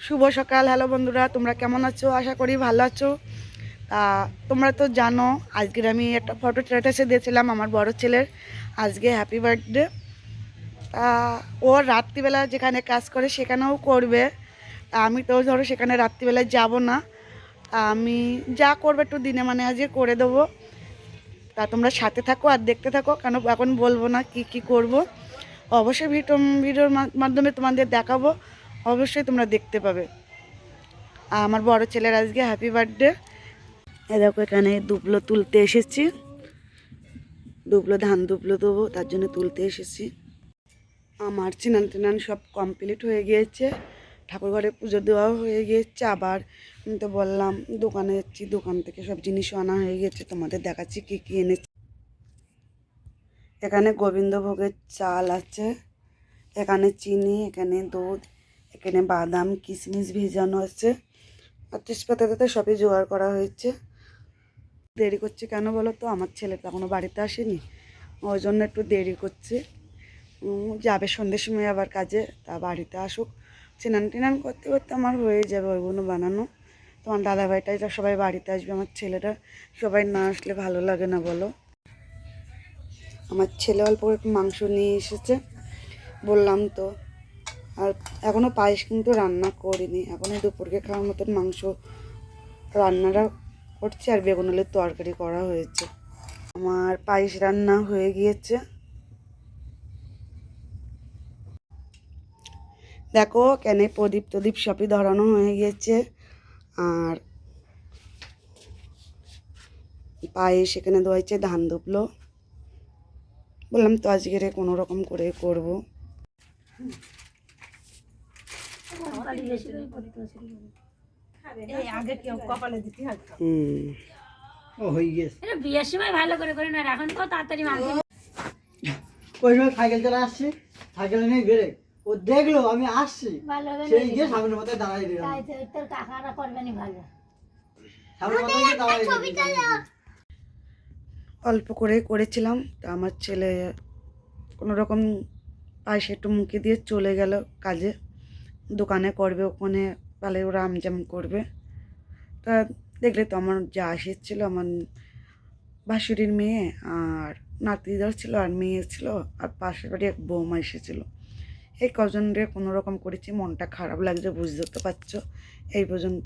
শুভ সকাল। হ্যালো বন্ধুরা, তোমরা কেমন আছো? আশা করি ভালো আছো। তা তোমরা তো জানো আজকের আমি একটা ফটো স্ট্যাটাসে দিয়েছিলাম আমার বড় ছেলের আজকে হ্যাপি বার্থডে। তা ও রাত্রিবেলা যেখানে কাজ করে সেখানেও করবে। তা আমি তো ধরো সেখানে রাত্রিবেলায় যাব না। তা আমি যা করবে একটু দিনে মানে আজকে করে দেবো। তা তোমরা সাথে থাকো আর দেখতে থাকো, কেন এখন বলবো না কি কি করব। অবশ্যই ভিডিওর মাধ্যমে তোমাদের দেখাবো, অবশ্যই তোমরা দেখতে পাবে। আমার বড় ছেলের আজকে হ্যাপি বার্থডে। এ দেখো এখানে দুবলো তুলতে এসেছি, ধান দুবলো দেবো তার জন্য তুলতে এসেছি। আমার স্নান টান সব কমপ্লিট হয়ে গিয়েছে, ঠাকুর ঘরে পুজো দেওয়াও হয়ে গিয়েছে। আবার আমি তো বললাম দোকানে যাচ্ছি, দোকান থেকে সব জিনিসও আনা হয়ে গেছে, তোমাদের দেখাচ্ছি কী কী এনেছি। এখানে গোবিন্দভোগের চাল আছে, এখানে চিনি, এখানে দুধ, এখানে বাদাম কিশমিশ ভেজানো আছে, আর তেজপাতাতে সবই জোগাড় করা হয়েছে। দেরি করছে কেন বলো তো, আমার ছেলে তো এখনও বাড়িতে আসেনি, ওই জন্য একটু দেরি করছে। যাবে সন্ধ্যের সময় আবার কাজে, তা বাড়িতে আসুক। স্নান টিনান করতে করতে আমার হয়ে যাবে ওইগুলো বানানো। তোমার দাদাভাইটাই সবাই বাড়িতে আসবে, আমার ছেলেটা সবাই না আসলে ভালো লাগে না বলো। আমার ছেলে অল্প একটু মাংস নিয়ে এসেছে, বললাম তো। আর এখনও পায়েস কিন্তু রান্না করিনি, এখনও দুপুরকে খাওয়ার মতন মাংস রান্নাটা করছে, আর বেগুন আলুর তরকারি করা হয়েছে। আমার পায়েস রান্না হয়ে গিয়েছে। দেখো কেন প্রদীপ সবই ধরানো হয়ে গিয়েছে। আর পায়েস এখানে দেওয়া হয়েছে, ধান দুবলো। বললাম তো আজকের কোনো রকম করে করব। বিয়ের সময় ভালো করে করে না, এখন তো তাড়াতাড়ি মাংস। ওই সময় সাইকেল চালা আসছি, সাইকেল নিয়ে বেড়ে ও দেখলো আমি আসছি, সেই গিয়ে সামনের মাথায় দাঁড়াই দিলাম। তোর কাকারা করবেনি ভালো। সামনের মাথায় গিয়ে দাঁড়াই দিলাম। অল্প করে করেছিলাম, তা আমার ছেলে কোনো রকম পায়েসে একটু মুখে দিয়ে চলে গেল কাজে, দোকানে করবে ওখানে, তাহলে ওরা আমজাম করবে। তা দেখলে তো আমার যা এসেছিলো, আমার ভাসুরির মেয়ে আর নাতিদার ছিল, আর মেয়ে ছিল, আর পাশের বাড়ি এক বৌমা এসেছিলো। এই কজনরে কোনো রকম করেছি, মনটা খারাপ লাগছে বুঝতে তো পারছো। এই পর্যন্ত।